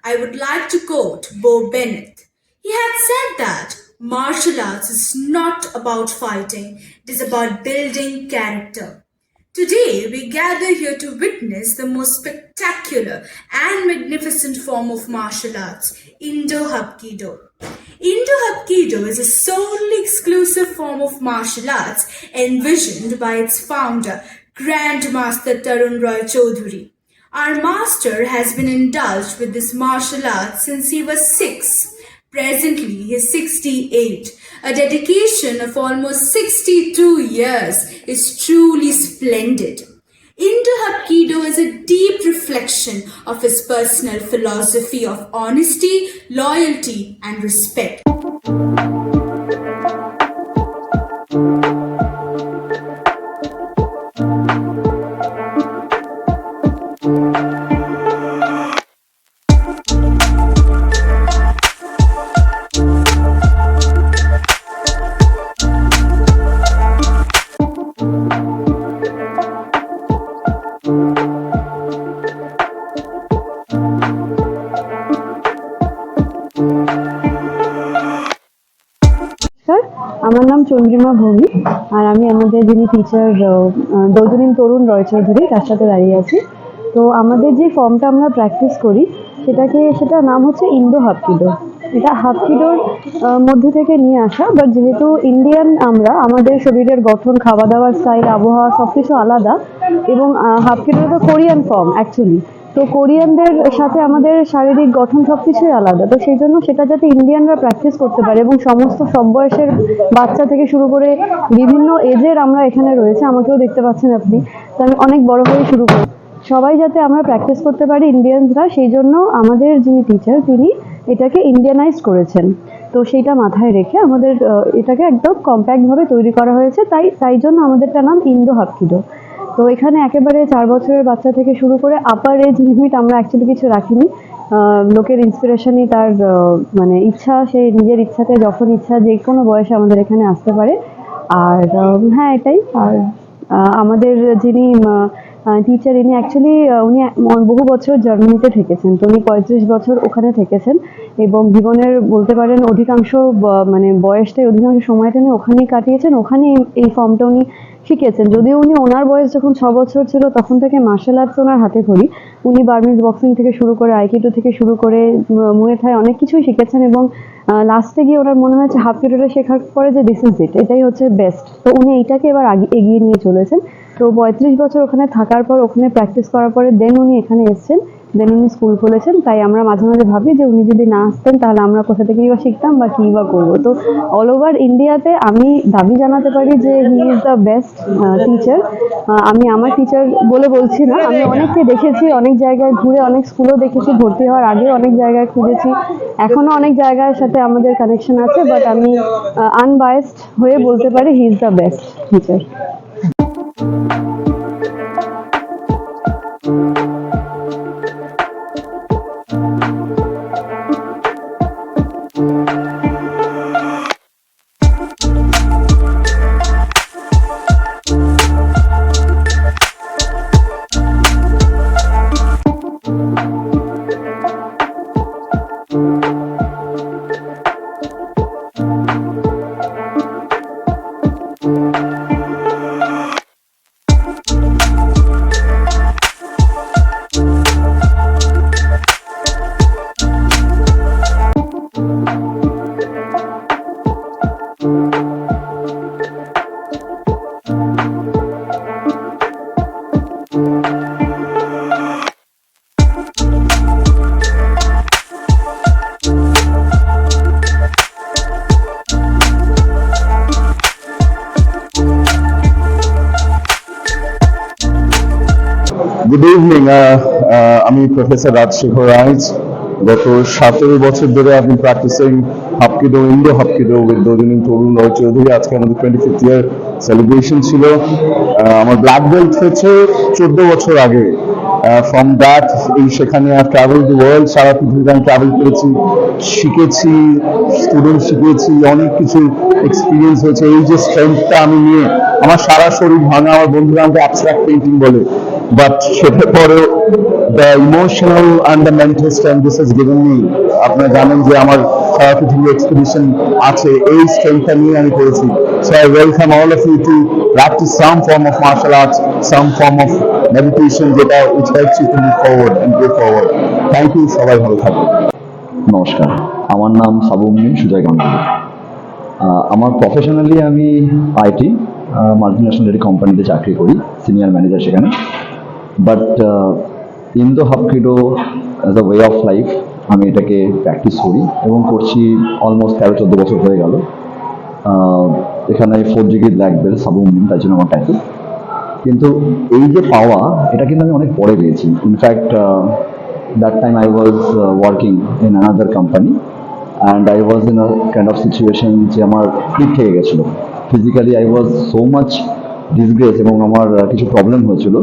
I would like to quote Bo Bennett. He had said that martial arts is not about fighting, it is about building character. Today, we gather here to witness the most spectacular and magnificent form of martial arts, Indo Hapkido. Indo Hapkido is a solely exclusive form of martial arts envisioned by its founder, Grandmaster Tarun Roy Chaudhuri. Our master has been indulged with this martial art since he was 6. Presently, he is 68. A dedication of almost 62 years is truly splendid. Indo Hapkido is a deep reflection of his personal philosophy of honesty, loyalty, and respect. আমার নাম চন্দ্রিমা ভৌমিক আর আমি আমাদের যিনি teacher দৌদুনীন Tarun Roy Chowdhury তার সাথে দাঁড়িয়ে আছি। তো আমাদের যে ফর্মটা আমরা প্র্যাকটিস করি সেটার নাম হচ্ছে ইন্দো হাপকিডো। এটা হাপকিডোর মধ্যে থেকে নিয়ে আসা, বাট যেহেতু ইন্ডিয়ান আমরা, আমাদের শরীরের গঠন, খাওয়া দাওয়ার স্টাইল, আবহাওয়া সবকিছু আলাদা এবং হাপকিডো একটা কোরিয়ান ফর্ম অ্যাকচুয়ালি। তো কোরিয়ানদের সাথে আমাদের শারীরিক গঠন সবকিছুই আলাদা, তো সেই জন্য সেটা যাতে ইন্ডিয়ানরা প্র্যাকটিস করতে পারে এবং সমস্ত সব বয়সের বাচ্চা থেকে শুরু করে বিভিন্ন এজের আমরা এখানে রয়েছে, আমাকেও দেখতে পাচ্ছেন আপনি, তো আমি অনেক বড় হয়ে শুরু করি, সবাই যাতে আমরা প্র্যাকটিস করতে পারি ইন্ডিয়ানসরা, সেই জন্য আমাদের যিনি টিচার তিনি এটাকে ইন্ডিয়ানাইজ করেছেন। তো সেইটা মাথায় রেখে আমাদের এটাকে একদম কম্প্যাক্টভাবে তৈরি করা হয়েছে, তাই জন্য আমাদেরটার নাম ইন্দো হাপকিডো। তো এখানে একেবারে 4 বছরের বাচ্চা থেকে শুরু করে আপার এজ লিমিট আমরা অ্যাকচুয়ালি কিছু রাখিনি। লোকের ইন্সপিরেশনই তার মানে ইচ্ছা, সেই নিজের ইচ্ছাতে যখন ইচ্ছা যে কোনো বয়সে আমাদের এখানে আসতে পারে। আর হ্যাঁ এটাই। আর আমাদের যিনি টিচার ইনি অ্যাকচুয়ালি উনি বহু বছর জার্মানিতে থেকেছেন, তো উনি 35 বছর ওখানে থেকেছেন এবং জীবনের বলতে পারেন অধিকাংশ মানে বয়সটাই, অধিকাংশ সময়টা উনি ওখানেই কাটিয়েছেন, ওখানেই এই ফর্মটা উনি শিখেছেন। যদিও উনি ওনার বয়স যখন 6 বছর ছিল তখন থেকে মার্শাল আর্টস ওনার হাতে খড়ি। উনি বার্মিজ বক্সিং থেকে শুরু করে আইকিডো থেকে শুরু করে মুয়ে থাই অনেক কিছুই শিখেছেন এবং লাস্টে গিয়ে ওনার মনে হয়েছে হাপকিডোটা শেখার পরে যে দিস ইজ ইট, এটাই হচ্ছে বেস্ট। তো উনি এইটাকে এবার এগিয়ে নিয়ে চলেছেন। তো 35 বছর ওখানে থাকার পর, ওখানে প্র্যাকটিস করার পরে দেন উনি এখানে এসেছেন, দেন উনি স্কুল খুলেছেন। তাই আমরা মাঝে মাঝে ভাবি যে উনি যদি না আসতেন তাহলে আমরা কোথা থেকেই বা শিখতাম বা কী বা করবো। তো অল ওভার ইন্ডিয়াতে আমি দাবি জানাতে পারি যে হি ইজ দ্য বেস্ট টিচার। আমি আমার টিচার বলে বলছি না, আমি অনেককে দেখেছি, অনেক জায়গায় ঘুরে, অনেক স্কুলও দেখেছি, ভর্তি হওয়ার আগে অনেক জায়গায় খুঁজেছি, এখনো অনেক জায়গার সাথে আমাদের কানেকশন আছে, বাট আমি আনবায়াসড হয়ে বলতে পারি he is the best teacher. Good evening, আমি প্রফেসর রাজশেখর রাইজ। গত 17 বছর ধরে আমি practicing hapkido, Indo hapkido with দৌদুনীন তরুণ রয় চৌধুরী। আজকে আমাদের 25th ইয়ার সেলিব্রেশন ছিল। আমার ব্ল্যাক বেল্ট হয়েছে 14 বছর আগে। ফ্রম দ্যাট সেখানে ট্রাভেল দ্য ওয়ার্ল্ড, সারা পৃথিবীতে আমি ট্রাভেল করেছি, শিখেছি, স্টুডেন্ট শিখিয়েছি, অনেক কিছু এক্সপিরিয়েন্স হয়েছে। এই যে স্ট্রেংথটা আমি নিয়ে, আমার সারা শরীর ভাঙা, আমার বন্ধুরা আমাকে অ্যাবস্ট্রাক্ট পেইন্টিং বলে, বাট সেটার পরেও the emotional and the mental strength this has given me. আপনারা জানেন যে আমার সারা পৃথিবী এক্সপিডিশন আছে, এই স্ট্রেংথটা নিয়ে আমি করেছি। So I welcome all of you to practice some form of martial arts, some form of meditation যেটা which helps you to move forward and go forward. Thank you, সবাই ভালো থাকবেন। নমস্কার, আমার নাম সাবুমিন সুজয় গাঙ্গুলি। আমার প্রফেশনালি আমি আইটি মাল্টিন্যাশনাল কোম্পানিতে চাকরি করি, সিনিয়র ম্যানেজার সেখানে। But Indo hapkido as a way of life আমি এটাকে প্র্যাকটিস করি এবং করছি অলমোস্ট 13-14 বছর হয়ে গেল। এখানে 4 ডিগ্রি ব্ল্যাক বেল্ট সাবুমিন, তাই জন্য আমার টাইটেল। কিন্তু এই যে পাওয়া, এটা কিন্তু আমি অনেক পরে পেয়েছি। In fact that time I was working in another company and I was in a kind of situation যে আমার ঠিক থেকে গেছিলো physically. I was so much disgrace এবং আমার কিছু প্রবলেম হয়েছিল।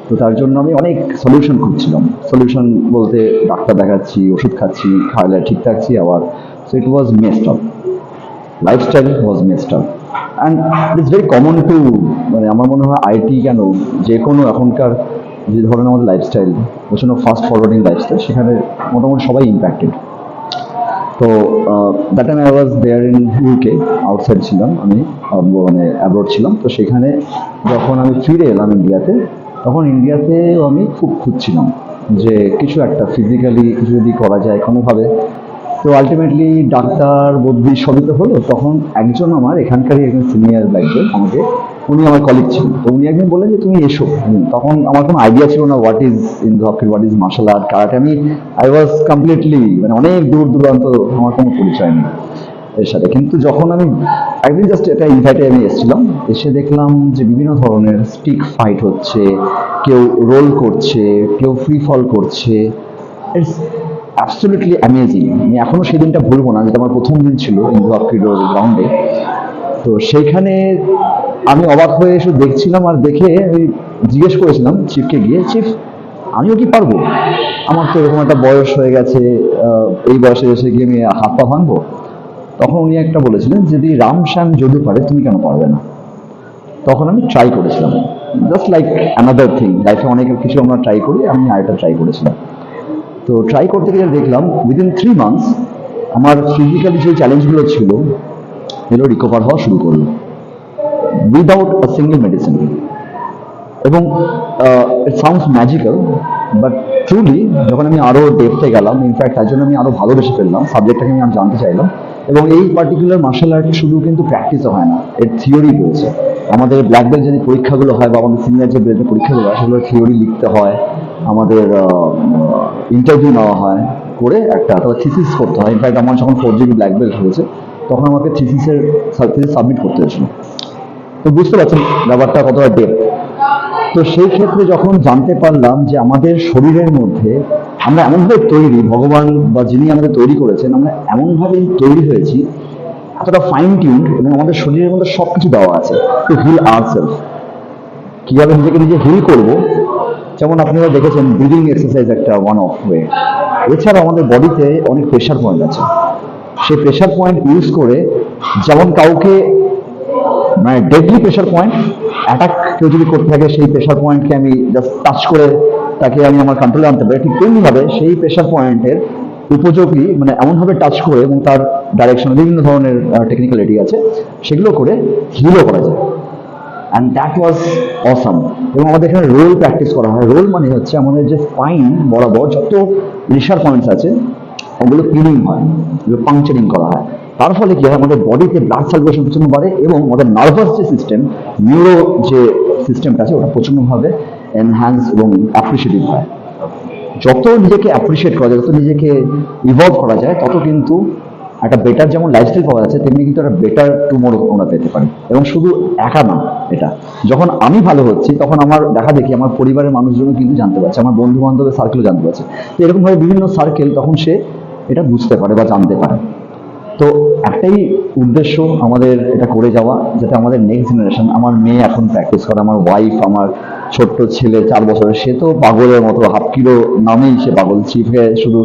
তো তার জন্য আমি অনেক সলিউশন খুঁজছিলাম। সলিউশন বলতে ডাক্তার দেখাচ্ছি, ওষুধ খাচ্ছি, খাওয়ালে ঠিক থাকছি আবার। So it was messed up, lifestyle was messed up and it's very common too, মানে আমার মনে হয় আইটি কেন যে কোনো এখনকার যে ধরনের আমাদের লাইফস্টাইল, প্রচণ্ড ফাস্ট ফরওয়ার্ডিং লাইফস্টাইল, সেখানে মোটামুটি সবাই ইম্প্যাক্টেড। তো that time I was there in UK, outside ছিলাম আমি, মানে অ্যাব্রড ছিলাম। তো সেখানে যখন আমি ফিরে এলাম ইন্ডিয়াতে, তখন ইন্ডিয়াতেও আমি খুব খুঁজছিলাম যে কিছু একটা ফিজিক্যালি কিছু যদি করা যায় কোনোভাবে। তো আলটিমেটলি ডাক্তার বুদ্ধি সবই তো হলো। তখন একজন আমার এখানকারই একজন সিনিয়র ব্ল্যাকবেল আমাকে, উনি আমার কলিগ ছিলেন, তো উনি একদিন বললেন যে তুমি এসো। তখন আমার কোনো আইডিয়া ছিল না what is Indo Hapkido, what is martial art, karate. আমি আই ওয়াজ কমপ্লিটলি, মানে অনেক দূর দূরান্ত আমার কোনো পরিচয় নেই এর সাথে। কিন্তু যখন আমি একদিন জাস্ট একটা ইনভাইটে আমি এসেছিলাম, এসে দেখলাম যে বিভিন্ন ধরনের স্টিক ফাইট হচ্ছে, কেউ রোল করছে, কেউ ফ্রি ফল করছে। It's absolutely amazing. আমি এখনও সেই দিনটা ভুলবো না, যেটা আমার প্রথম দিন ছিল ইন্দো হাপকিডোর গ্রাউন্ডে। তো সেইখানে আমি অবাক হয়ে এসে দেখছিলাম, আর দেখে আমি জিজ্ঞেস করেছিলাম চিফকে গিয়ে, চিফ আমিও কি পারবো? আমার তো এরকম একটা বয়স হয়ে গেছে, এই বয়সে এসে গিয়ে আমি হাত পা ভাঙবো। তখন উনি একটা বলেছিলেন, যদি রাম শ্যাম যদু পারে তুমি কেন পারবে না? তখন আমি ট্রাই করেছিলাম, জাস্ট লাইক অ্যানাদার থিং, লাইফে অনেক কিছু আমরা ট্রাই করি, আমি আরেকটা ট্রাই করেছিলাম। তো ট্রাই করতে গিয়ে দেখলাম উইদিন 3 মান্থস আমার ফিজিক্যালি যে চ্যালেঞ্জগুলো ছিল এগুলো রিকভার হওয়া শুরু করলো উইদাউট আ সিঙ্গল মেডিসিন। এবং it sounds magical, but truly যখন আমি আরও ডেপথে গেলাম, ইনফ্যাক্ট তার জন্য আমি আরও ভালোবেসে ফেললাম সাবজেক্টটাকে, আমি জানতে চাইলাম। এবং এই পার্টিকুলার মার্শাল আর্ট শুধু কিন্তু প্র্যাকটিসও হয় না, এর থিওরি রয়েছে। আমাদের ব্ল্যাক বেল্ট যে পরীক্ষাগুলো হয় বা আমাদের সিনিয়র যে বেল্টের পরীক্ষাগুলো হয়, সেগুলো থিওরি লিখতে হয়, আমাদের ইন্টারভিউ নেওয়া হয়, করে একটা তারপর থিসিস করতে হয়। ইনফ্যাক্ট আমার যখন 4 GB ব্ল্যাক বেল্ট হয়েছে, তখন আমাকে থিসিস সাবমিট করতে হয়েছিল। তো বুঝতে পারছেন ব্যাপারটা কতটা ডেপথ। তো সেই ক্ষেত্রে যখন জানতে পারলাম যে আমাদের শরীরের মধ্যে আমরা এমনভাবে তৈরি, ভগবান বা যিনি আমাদের তৈরি করেছেন, আমরা এমনভাবে তৈরি হয়েছি, এতটা ফাইন টিউন্ড, এবং আমাদের শরীরের মধ্যে সব কিছু দেওয়া আছে টু হিল আওয়ারসেলফ। কীভাবে নিজেকে নিজে হিল করবো, যেমন আপনারা দেখেছেন ব্রিদিং এক্সারসাইজ একটা ওয়ান অফ ওয়ে। এছাড়াও আমাদের বডিতে অনেক প্রেশার পয়েন্ট আছে, সেই প্রেশার পয়েন্ট ইউজ করে, যেমন কাউকে মানে ডেডলি প্রেশার পয়েন্ট অ্যাটাক কেউ যদি করতে থাকে, সেই প্রেশার পয়েন্টকে আমি জাস্ট টাচ করে তাকে আমি আমার কন্ট্রোলে আনতে পারি, ঠিক তেমনিভাবে সেই প্রেশার পয়েন্টের উপযোগী, মানে এমনভাবে টাচ করে এবং তার ডাইরেকশনে বিভিন্ন ধরনের টেকনিক্যালিটি আছে, সেগুলো করে হিলও করা যায়। And that was awesome. এবং আমাদের এখানে রোল প্র্যাকটিস করা হয়। রোল মানে হচ্ছে আমাদের যে স্পাইন বরাবর যত প্রেশার পয়েন্টস আছে ওগুলো ক্লিনিং হয়, ওগুলো পাংচারিং করা হয়। তার ফলে কি হয়, আমাদের বডিতে ব্লাড সার্কুলেশন প্রচণ্ড বাড়ে এবং আমাদের নার্ভাস যে সিস্টেম, নিউরো যে সিস্টেমটা আছে, ওটা প্রচণ্ডভাবে এনহ্যান্স এবং অ্যাপ্রিসিয়েটিভ হয়। যত নিজেকে অ্যাপ্রিসিয়েট করা যায়, যত নিজেকে ইভলভ করা যায়, তত কিন্তু একটা বেটার যেমন লাইফস্টাইল পাওয়া যাচ্ছে, তেমনি কিন্তু একটা বেটার টুমোরো আমরা পেতে পারি। এবং শুধু একা না, এটা যখন আমি ভালো হচ্ছি, তখন আমার দেখা দেখি আমার পরিবারের মানুষজনও কিন্তু জানতে পারছে, আমার বন্ধু বান্ধবের সার্কেলও জানতে পারছে। তো এরকমভাবে বিভিন্ন সার্কেল তখন সে এটা বুঝতে পারে বা জানতে পারে। তো একটাই উদ্দেশ্য আমাদের এটা করে যাওয়া, যাতে আমাদের নেক্সট জেনারেশন, আমার মেয়ে এখন প্র্যাকটিস করে, আমার ওয়াইফ, আমার ছোট্ট ছেলে 4 বছরের, সে তো পাগলের মতো, হাপকিডো নামেই সে পাগল। চিফকে শুধু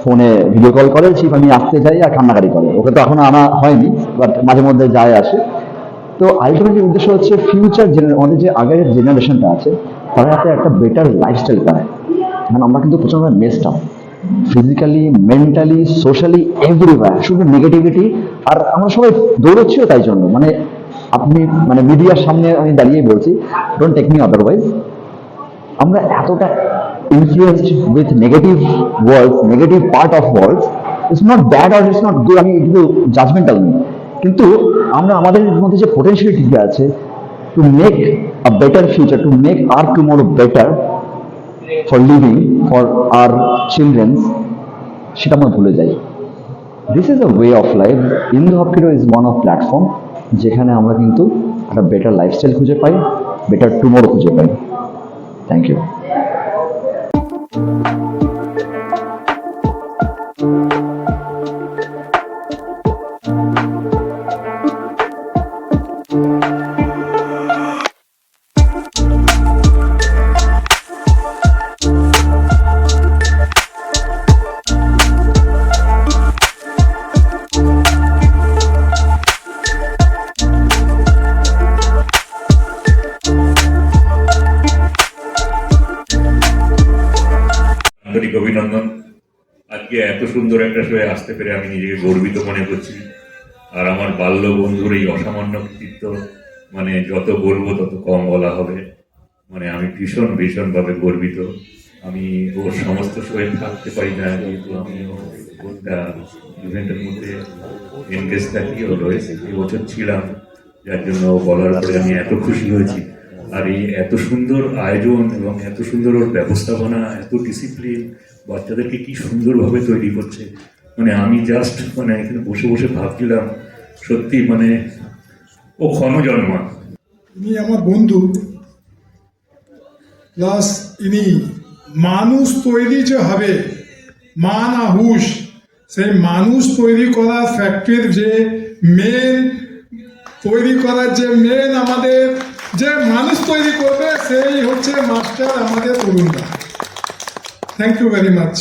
ফোনে ভিডিও কল করে, চিফ আমি আসতে যাই, আর কান্নাকাটি করে। ওকে তো এখনো আনা হয়নি, বাট মাঝে মধ্যে যায় আসে। তো আলটিমেটলি উদ্দেশ্য হচ্ছে ফিউচার আমাদের যে আগের জেনারেশনটা আছে, তারা যাতে একটা বেটার লাইফস্টাইল পায়, এখন আমরা কিন্তু প্রচন্ড messed up, physically, mentally, socially, everywhere শুধু নেগেটিভিটি। আর আমরা সবাই দৌড়চ্ছিও তাই জন্য, মানে আপনি মানে মিডিয়ার সামনে আমি দাঁড়িয়ে বলছি, ডোন্ট টেক মি আদারওয়াইজ, আমরা এতটা influenced with negative words, negative part of words. It's not bad or it's not good, আমি কিন্তু জাজমেন্টাল নই, কিন্তু আমরা আমাদের মধ্যে যে পোটেনশিয়ালিটি আছে to make a better future, to make our tomorrow better for living, for our childrens, সেটা আমরা ভুলে যাই। This is a way of life. Indo hapkido is one of platform যেখানে আমরা কিন্তু একটা বেটার লাইফস্টাইল খুঁজে পাই, বেটার টুমরো খুঁজে পাই। Thank you. আন্তরিক অভিনন্দন। আজকে এত সুন্দর একটা শোয়ে আসতে পেরে আমি নিজেকে গর্বিত মনে করছি। আর আমার বাল্য বন্ধুর এই অসামান্য কৃতিত্ব, মানে যত বলবো তত কম বলা হবে। মানে আমি ভীষণ ভীষণভাবে গর্বিত। আমি ওর সমস্ত শোয়ে থাকতে পারি না, কিন্তু আমি ওটা ইভেন্টের মধ্যে এনগেজ থাকি, ও রয়েছে এবছর ছিলাম, যার জন্য বলার পরে আমি এত খুশি হয়েছি। আর এই এত সুন্দর আয়োজন এবং এত সুন্দর ওর ব্যবস্থাপনা, এত ডিসিপ্লিন, বাচ্চাদেরকে কি সুন্দরভাবে তৈরি করছে, মানে আমি জাস্ট মানে এখানে বসে বসে ভাবছিলাম, সত্যি মানে ও ক্ষণজন্মা। ইনি আমার বন্ধু, প্লাস ইনি মানুষ তৈরি যে হবে, মান আর হুশ, সেই মানুষ তৈরি করার ফ্যাক্টরির যে মেন তৈরি করার যে মেন আমাদের যে মানুষ তৈরি করবে সেই হচ্ছে মাস্টার আমাদের তরুণরা। Thank you very much.